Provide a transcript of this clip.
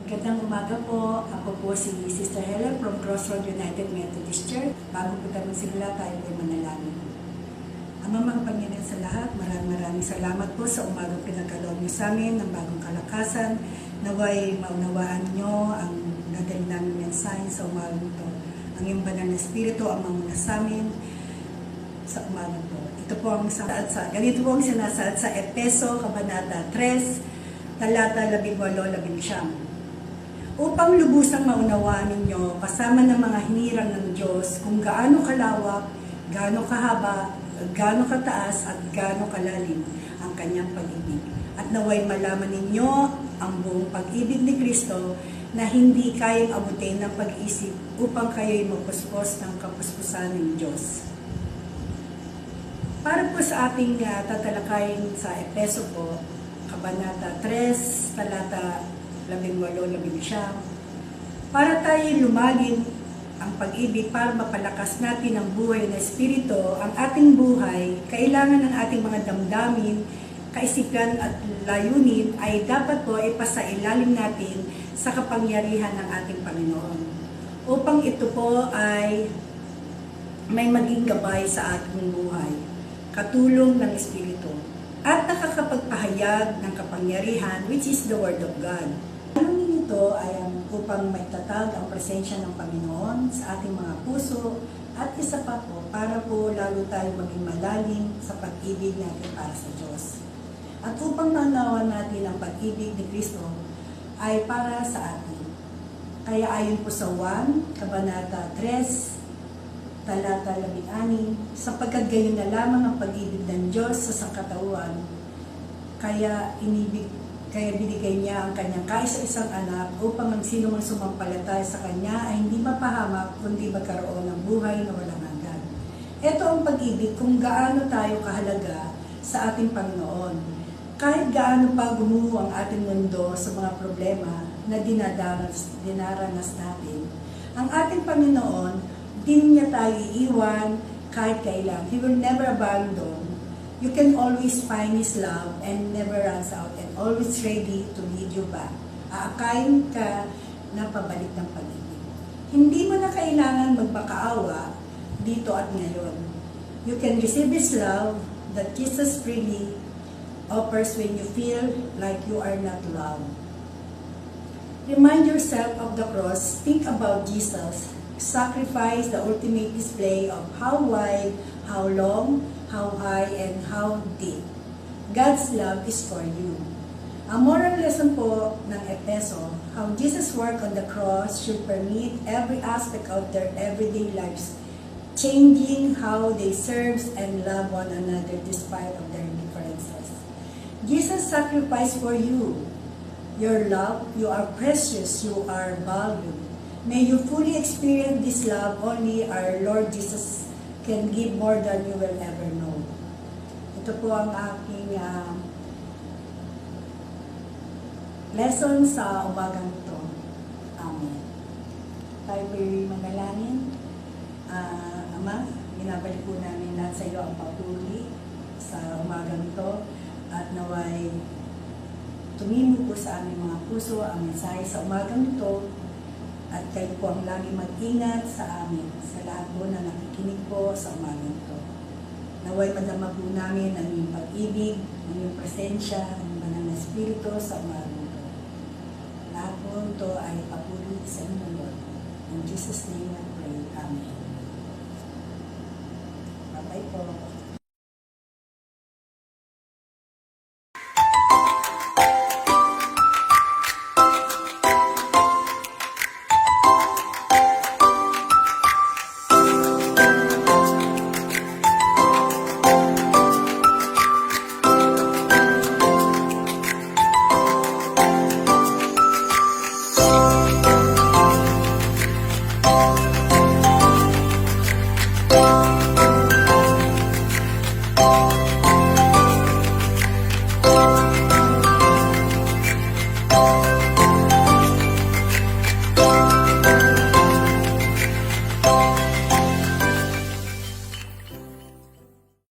Magandang umaga po. Ako po si Sister Helen from Crossroad United Methodist Church. Bago po tayo magsimula, tayo po manalangin. Ama, makapangyarihan sa lahat, maraming salamat po sa umagang pinagkaloob niyo sa amin ng bagong kalakasan. Naway maunawaan niyo ang dadalhin namin mensahe sa umagang ito. Ang iyong banal na espiritu ang mamuna sa amin sa umagang ito. Ito po ang ganito po ang sinasaad sa Efeso, Kabanata 3, talata 18-19. Upang lubusang maunawaan ninyo kasama ng mga hinirang ng Diyos kung gaano kalawak, gaano kahaba, gaano kataas at gaano kalalim ang kanyang pag-ibig. At naway malaman ninyo ang buong pag-ibig ni Kristo na hindi kayang abutin ng pag-isip upang kayo'y mapuspos ng kapuspusan ng Diyos. Para po sa ating tatalakayin sa Efeso po, Kabanata 3, talata 18-19, para tayo lumagin ang pag-ibig para mapalakas natin ang buhay na espiritu, ang ating buhay, kailangan ng ating mga damdamin, kaisipan at layunin ay dapat po ipasailalim natin sa kapangyarihan ng ating Panginoon. Upang ito po ay may maging gabay sa ating buhay, katulong ng espiritu, at nakakapagpahayag ng kapangyarihan which is the Word of God. Ang ito ay upang maitatag ang presensya ng Panginoon sa ating mga puso at isa pa po para po lalo tayo maging malalim sa pag-ibig natin para sa Diyos. At upang manawan natin ang pag-ibig ni Kristo ay para sa atin. Kaya ayon po sa 1, Kabanata 3, talata 16, sapagkat gayon na lamang ang pag-ibig ng Diyos sa sangkatauhan, kaya binigay niya ang kanyang kaisa-isang anak upang ang sino mang sumampalataya sa kanya ay hindi mapahamak kundi magkaroon ng buhay na walang hanggan. Ito ang pag-ibig kung gaano tayo kahalaga sa ating Panginoon. Kahit gaano pa gumuho ang ating mundo sa mga problema na dinaranas natin, ang ating Panginoon, din niya tayo iiwan kahit kailan. He will never abandon. You can always find His love and never runs out and always ready to lead you back. Aakayin ka na pabalik ng pag-ibig. Hindi mo na kailangan magmakaawa dito at ngayon. You can receive His love that Jesus freely offers when you feel like you are not loved. Remind yourself of the cross. Think about Jesus' sacrifice, the ultimate display of how wide, how long, how high, and how deep God's love is for you. Ang moral lesson po ng Efeso, how Jesus' work on the cross should permeate every aspect of their everyday lives, changing how they serve and love one another despite of their differences. Jesus sacrificed for you. Your love, you are precious, you are valued. May you fully experience this love only our Lord Jesus can give more than you will ever know. Ito po ang aking lesson sa umagang ito. Amen. Tayo po'y manalangin. Ama, binabalik po namin lahat sa iyo ang papuri sa umagang ito at naway tumimo po sa aming mga puso ang mensahe sa umagang ito. At kayo po ang lagi mag-ingat sa amin, sa lahat po na nakikinig po sa umagang ito. Naway madama po namin ang iyong pag-ibig, ang iyong presensya, ang banal na espiritu sa umagang ito. Lahat po ito ay papuri sa inyo, Lord. In Jesus' name I pray. Amen. Bye-bye po.